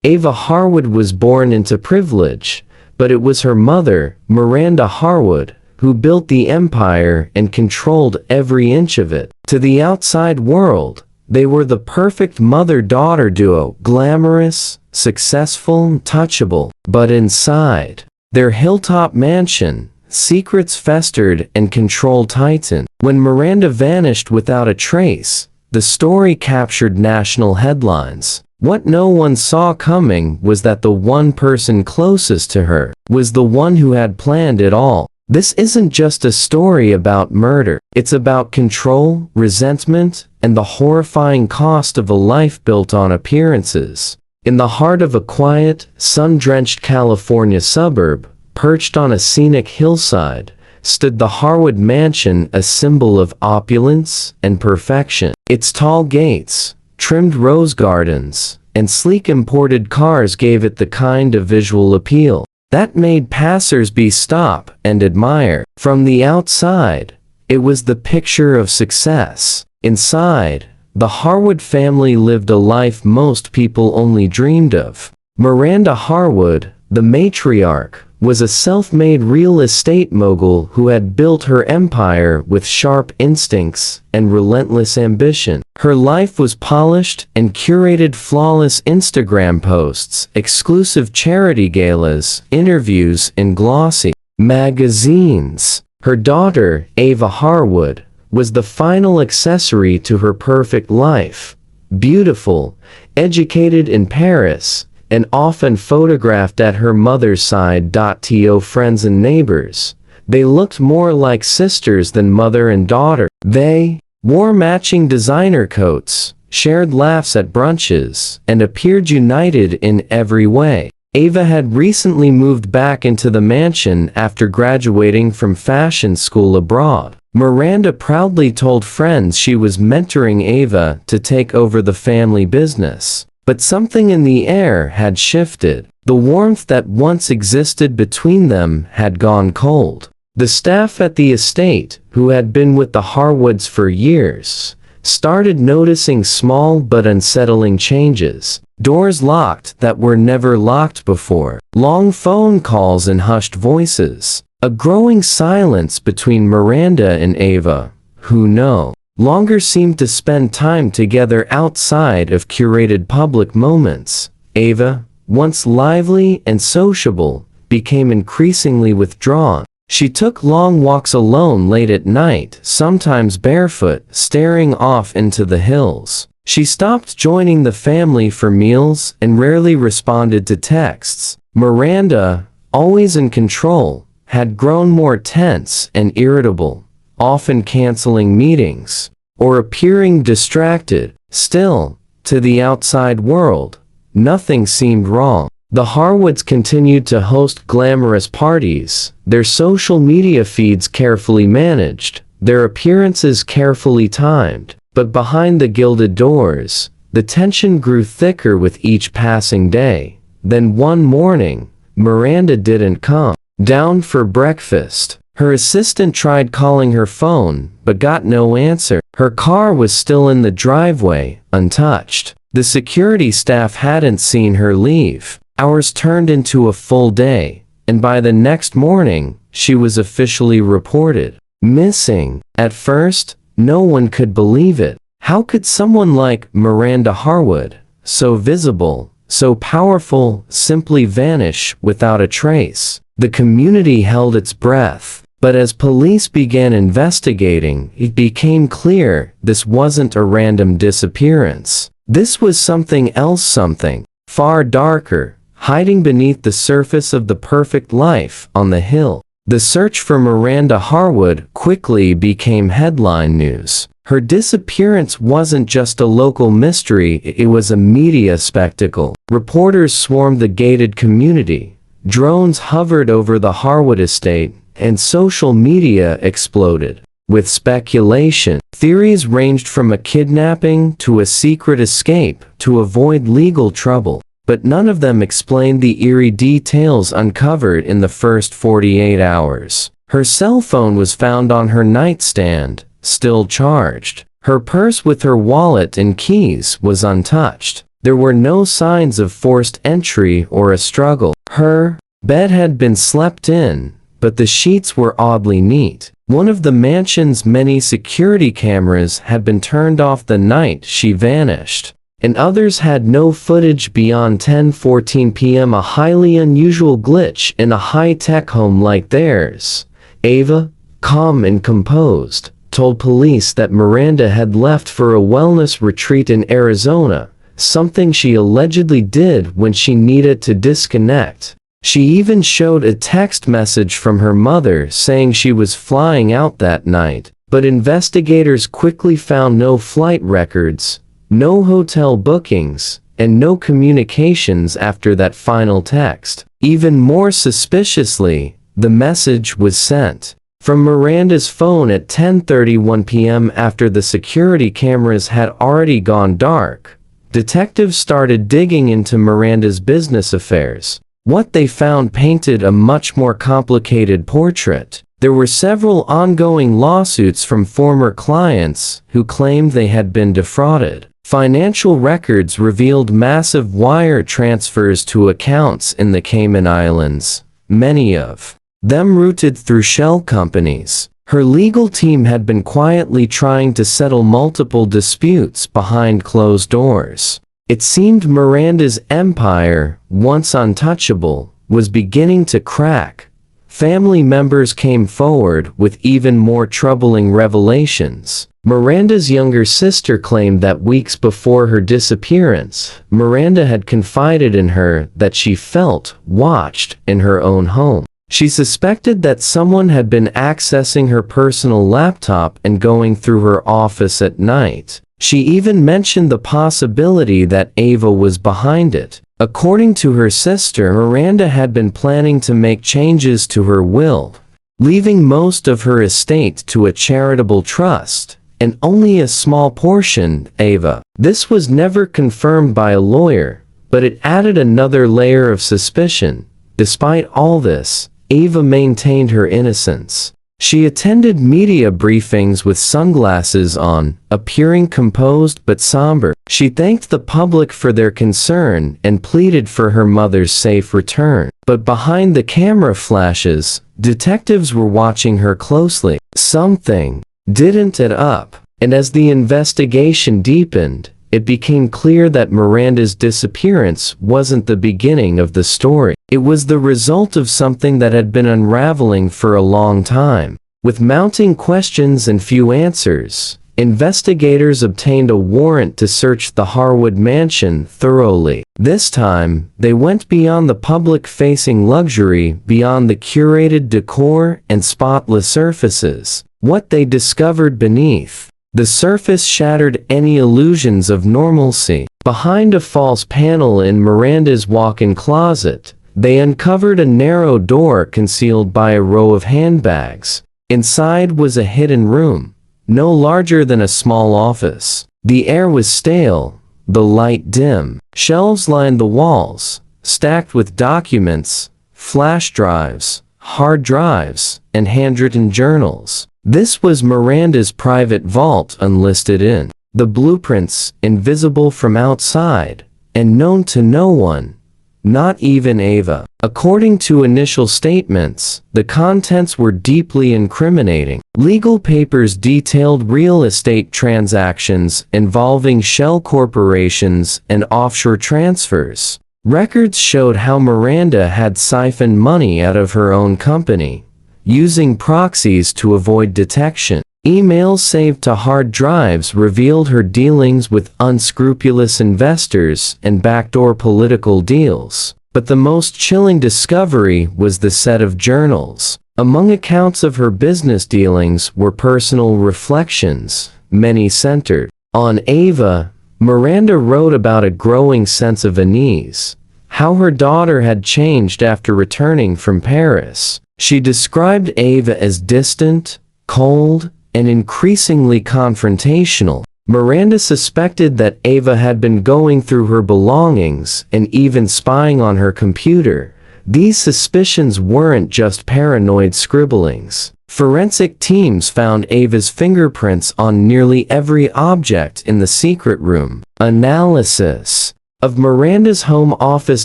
Ava Harwood was born into privilege, but it was her mother, Miranda Harwood, who built the empire and controlled every inch of it. To the outside world, they were the perfect mother-daughter duo, glamorous, successful, touchable. But inside their hilltop mansion, secrets festered and control tightened. When Miranda vanished without a trace, the story captured national headlines. What no one saw coming was that the one person closest to her was the one who had planned it all. This isn't just a story about murder. It's about control, resentment, and the horrifying cost of a life built on appearances. In the heart of a quiet, sun-drenched California suburb, perched on a scenic hillside, stood the Harwood mansion, a symbol of opulence and perfection. Its tall gates, trimmed rose gardens, and sleek imported cars gave it the kind of visual appeal that made passers-by stop and admire. From the outside, it was the picture of success. Inside, the Harwood family lived a life most people only dreamed of. Miranda Harwood, the matriarch, was a self-made real estate mogul who had built her empire with sharp instincts and relentless ambition. Her life was polished and curated, flawless Instagram posts, exclusive charity galas, interviews in glossy magazines. Her daughter, Ava Harwood, was the final accessory to her perfect life. Beautiful, educated in Paris, and often photographed at her mother's side. To friends and neighbors, they looked more like sisters than mother and daughter. They wore matching designer coats, shared laughs at brunches, and appeared united in every way. Ava had recently moved back into the mansion after graduating from fashion school abroad. Miranda proudly told friends she was mentoring Ava to take over the family business. But something in the air had shifted. The warmth that once existed between them had gone cold. The staff at the estate, who had been with the Harwoods for years, started noticing small but unsettling changes. Doors locked that were never locked before. Long phone calls and hushed voices. A growing silence between Miranda and Ava, who no longer seemed to spend time together outside of curated public moments. Ava, once lively and sociable, became increasingly withdrawn. She took long walks alone late at night, sometimes barefoot, staring off into the hills. She stopped joining the family for meals and rarely responded to texts. Miranda, always in control, had grown more tense and irritable, often canceling meetings or appearing distracted. Still, to the outside world, nothing seemed wrong. The Harwoods continued to host glamorous parties, their social media feeds carefully managed, their appearances carefully timed. But behind the gilded doors, the tension grew thicker with each passing day. Then one morning, Miranda didn't come down for breakfast. Her assistant tried calling her phone, but got no answer. Her car was still in the driveway, untouched. The security staff hadn't seen her leave. Hours turned into a full day, and by the next morning, she was officially reported missing. At first, no one could believe it. How could someone like Miranda Harwood, so visible, so powerful, simply vanish without a trace? The community held its breath. But as police began investigating, it became clear this wasn't a random disappearance. This was something else, something far darker, hiding beneath the surface of the perfect life on the hill. The search for Miranda Harwood quickly became headline news. Her disappearance wasn't just a local mystery, it was a media spectacle. Reporters swarmed the gated community, drones hovered over the Harwood estate, and social media exploded with speculation. Theories ranged from a kidnapping to a secret escape to avoid legal trouble, but none of them explained the eerie details uncovered in the first 48 hours. Her cell phone was found on her nightstand, still charged. Her purse with her wallet and keys was untouched. There were no signs of forced entry or a struggle. Her bed had been slept in, but the sheets were oddly neat. One of the mansion's many security cameras had been turned off the night she vanished, and others had no footage beyond 10:14 p.m. A highly unusual glitch in a high-tech home like theirs. Ava, calm and composed, told police that Miranda had left for a wellness retreat in Arizona, something she allegedly did when she needed to disconnect. She even showed a text message from her mother saying she was flying out that night, but investigators quickly found no flight records, no hotel bookings, and no communications after that final text. Even more suspiciously, the message was sent from Miranda's phone at 10:31 p.m. after the security cameras had already gone dark. Detectives started digging into Miranda's business affairs. What they found painted a much more complicated portrait. There were several ongoing lawsuits from former clients who claimed they had been defrauded. Financial records revealed massive wire transfers to accounts in the Cayman Islands, many of them routed through shell companies. Her legal team had been quietly trying to settle multiple disputes behind closed doors. It seemed Miranda's empire, once untouchable, was beginning to crack. Family members came forward with even more troubling revelations. Miranda's younger sister claimed that weeks before her disappearance, Miranda had confided in her that she felt watched in her own home. She suspected that someone had been accessing her personal laptop and going through her office at night. She even mentioned the possibility that Ava was behind it. According to her sister, Miranda had been planning to make changes to her will, leaving most of her estate to a charitable trust, and only a small portion, Ava. This was never confirmed by a lawyer, but it added another layer of suspicion. Despite all this, Ava maintained her innocence. She attended media briefings with sunglasses on, appearing composed but somber. She thanked the public for their concern and pleaded for her mother's safe return. But behind the camera flashes, detectives were watching her closely. Something didn't add up, and as the investigation deepened, it became clear that Miranda's disappearance wasn't the beginning of the story. It was the result of something that had been unraveling for a long time. With mounting questions and few answers, investigators obtained a warrant to search the Harwood mansion thoroughly. This time, they went beyond the public-facing luxury, beyond the curated decor and spotless surfaces. What they discovered beneath the surface shattered any illusions of normalcy. Behind a false panel in Miranda's walk-in closet, they uncovered a narrow door concealed by a row of handbags. Inside was a hidden room, no larger than a small office. The air was stale, the light dim. Shelves lined the walls, stacked with documents, flash drives, hard drives, and handwritten journals. This was Miranda's private vault, unlisted in the blueprints, invisible from outside, and known to no one, not even Ava. According to initial statements, the contents were deeply incriminating. Legal papers detailed real estate transactions involving shell corporations and offshore transfers. Records showed how Miranda had siphoned money out of her own company, using proxies to avoid detection. Emails saved to hard drives revealed her dealings with unscrupulous investors and backdoor political deals. But the most chilling discovery was the set of journals. Among accounts of her business dealings were personal reflections, many centered on Ava. Miranda wrote about a growing sense of unease, how her daughter had changed after returning from Paris. She described Ava as distant, cold, and increasingly confrontational. Miranda suspected that Ava had been going through her belongings and even spying on her computer. These suspicions weren't just paranoid scribblings. Forensic teams found Ava's fingerprints on nearly every object in the secret room. Analysis of Miranda's home office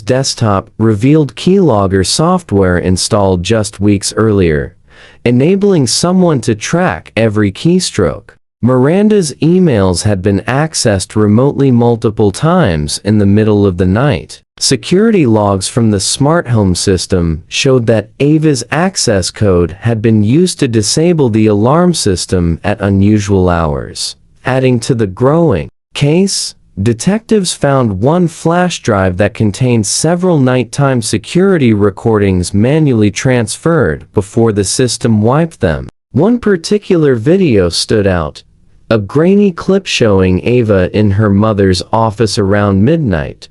desktop revealed keylogger software installed just weeks earlier, enabling someone to track every keystroke. Miranda's emails had been accessed remotely multiple times in the middle of the night. Security logs from the smart home system showed that Ava's access code had been used to disable the alarm system at unusual hours. Adding to the growing case, detectives found one flash drive that contained several nighttime security recordings manually transferred before the system wiped them. One particular video stood out, a grainy clip showing Ava in her mother's office around midnight,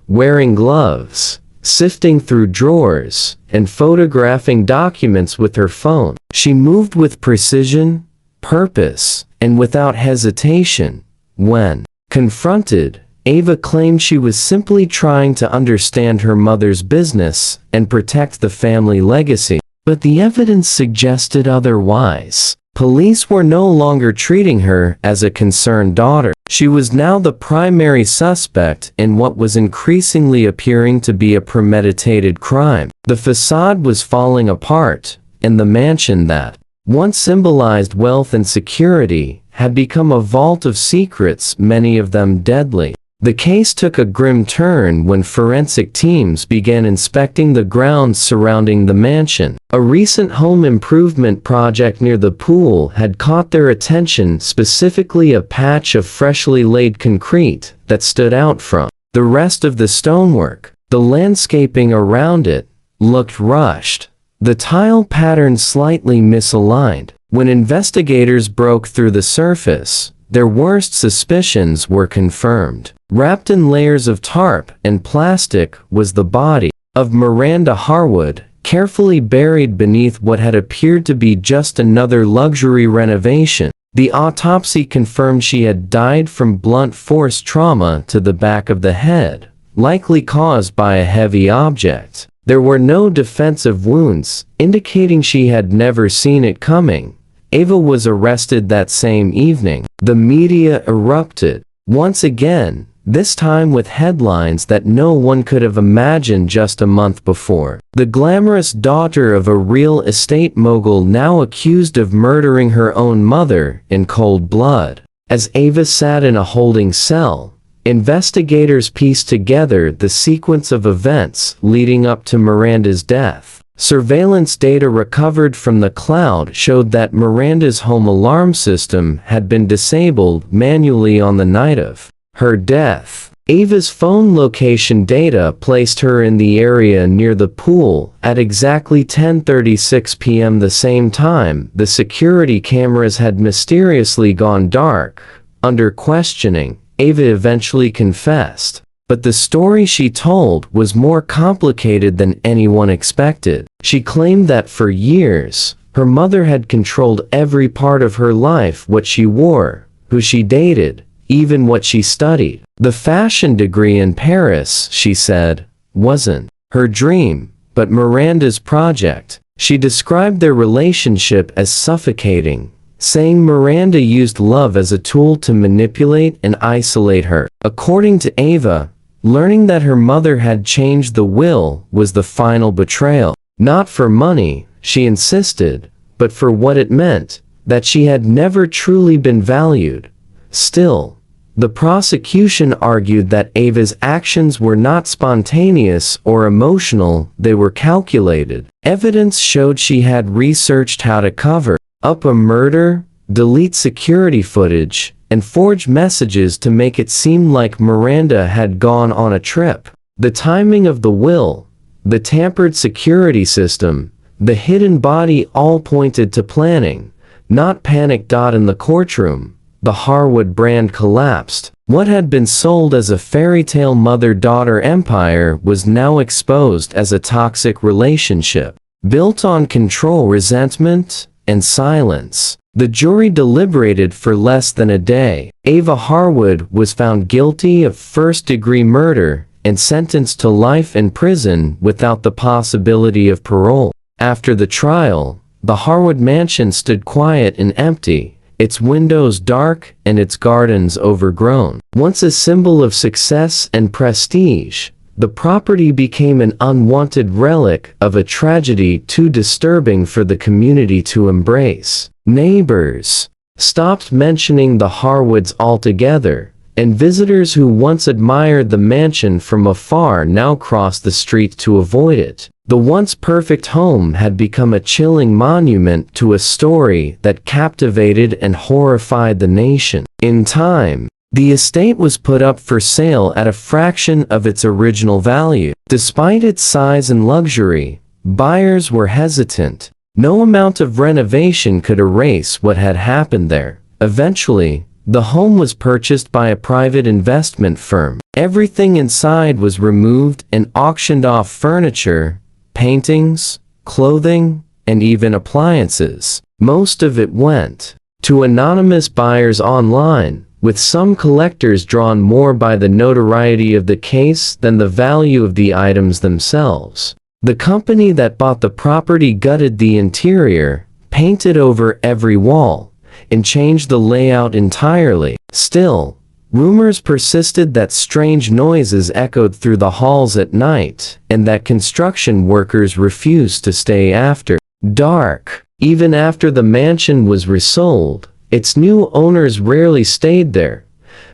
wearing gloves, sifting through drawers, and photographing documents with her phone. She moved with precision, purpose, and without hesitation. When confronted, Ava claimed she was simply trying to understand her mother's business and protect the family legacy, but the evidence suggested otherwise. Police were no longer treating her as a concerned daughter. She was now the primary suspect in what was increasingly appearing to be a premeditated crime. The facade was falling apart, and the mansion that once symbolized wealth and security had become a vault of secrets, many of them deadly. The case took a grim turn when forensic teams began inspecting the grounds surrounding the mansion. A recent home improvement project near the pool had caught their attention, specifically a patch of freshly laid concrete that stood out from the rest of the stonework. The landscaping around it looked rushed, the tile pattern slightly misaligned. When investigators broke through the surface, their worst suspicions were confirmed. Wrapped in layers of tarp and plastic was the body of Miranda Harwood, carefully buried beneath what had appeared to be just another luxury renovation. The autopsy confirmed she had died from blunt force trauma to the back of the head, likely caused by a heavy object. There were no defensive wounds, indicating she had never seen it coming. Ava was arrested that same evening. The media erupted once again, this time with headlines that no one could have imagined just a month before. The glamorous daughter of a real estate mogul now accused of murdering her own mother in cold blood. As Ava sat in a holding cell, investigators pieced together the sequence of events leading up to Miranda's death. Surveillance data recovered from the cloud showed that Miranda's home alarm system had been disabled manually on the night of her death. Ava's phone location data placed her in the area near the pool at exactly 10:36 p.m. the same time the security cameras had mysteriously gone dark. Under questioning, Ava eventually confessed. But the story she told was more complicated than anyone expected. She claimed that for years, her mother had controlled every part of her life: what she wore, who she dated, even what she studied. The fashion degree in Paris, she said, wasn't her dream, but Miranda's project. She described their relationship as suffocating, saying Miranda used love as a tool to manipulate and isolate her. According to Ava, learning that her mother had changed the will was the final betrayal. Not for money, she insisted, but for what it meant, that she had never truly been valued. Still, the prosecution argued that Ava's actions were not spontaneous or emotional, they were calculated. Evidence showed she had researched how to cover up a murder, delete security footage, and forge messages to make it seem like Miranda had gone on a trip. The timing of the will, the tampered security system, the hidden body all pointed to planning, not panic. In the courtroom, the Harwood brand collapsed. What had been sold as a fairy tale mother-daughter empire was now exposed as a toxic relationship, built on control, resentment, and silence. The jury deliberated for less than a day. Ava Harwood was found guilty of first-degree murder and sentenced to life in prison without the possibility of parole. After the trial, the Harwood mansion stood quiet and empty, its windows dark and its gardens overgrown. Once a symbol of success and prestige, the property became an unwanted relic of a tragedy too disturbing for the community to embrace. Neighbors stopped mentioning the Harwoods altogether, and visitors who once admired the mansion from afar now crossed the street to avoid it. The once perfect home had become a chilling monument to a story that captivated and horrified the nation. In time, the estate was put up for sale at a fraction of its original value. Despite its size and luxury, buyers were hesitant. No amount of renovation could erase what had happened there. Eventually, the home was purchased by a private investment firm. Everything inside was removed and auctioned off: furniture, paintings, clothing, and even appliances. Most of it went to anonymous buyers online, with some collectors drawn more by the notoriety of the case than the value of the items themselves. The company that bought the property gutted the interior, painted over every wall, and changed the layout entirely. Still, rumors persisted that strange noises echoed through the halls at night, and that construction workers refused to stay after dark. Even after the mansion was resold, its new owners rarely stayed there.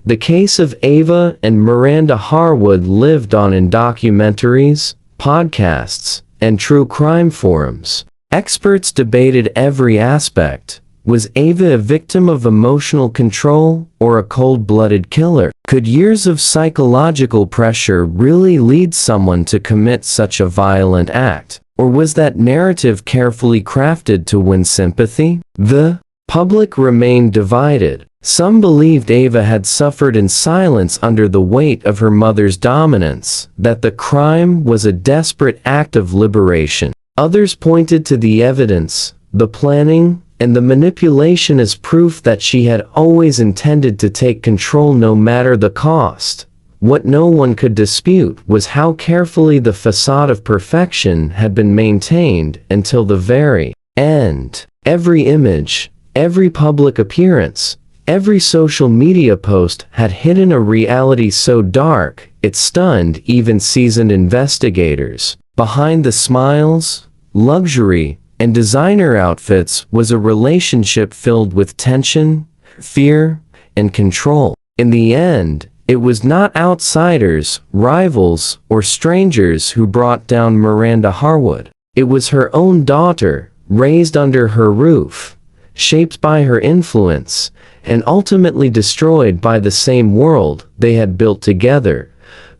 The case of Ava and Miranda Harwood lived on in documentaries, podcasts, and true crime forums. Experts debated every aspect. Was Ava a victim of emotional control or a cold-blooded killer? Could years of psychological pressure really lead someone to commit such a violent act? Or was that narrative carefully crafted to win sympathy? The public remained divided. Some believed Ava had suffered in silence under the weight of her mother's dominance, that the crime was a desperate act of liberation. Others pointed to the evidence, the planning, and the manipulation as proof that she had always intended to take control no matter the cost. What no one could dispute was how carefully the facade of perfection had been maintained until the very end. Every image, every public appearance, every social media post had hidden a reality so dark it stunned even seasoned investigators. Behind the smiles, luxury, and designer outfits was a relationship filled with tension, fear, and control. In the end, it was not outsiders, rivals, or strangers who brought down Miranda Harwood. It was her own daughter, raised under her roof, shaped by her influence, and ultimately destroyed by the same world they had built together.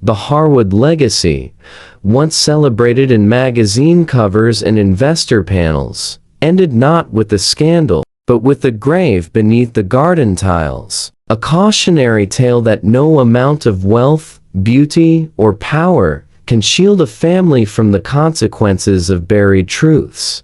The Harwood legacy, once celebrated in magazine covers and investor panels, ended not with the scandal, but with the grave beneath the garden tiles. A cautionary tale that no amount of wealth, beauty, or power can shield a family from the consequences of buried truths.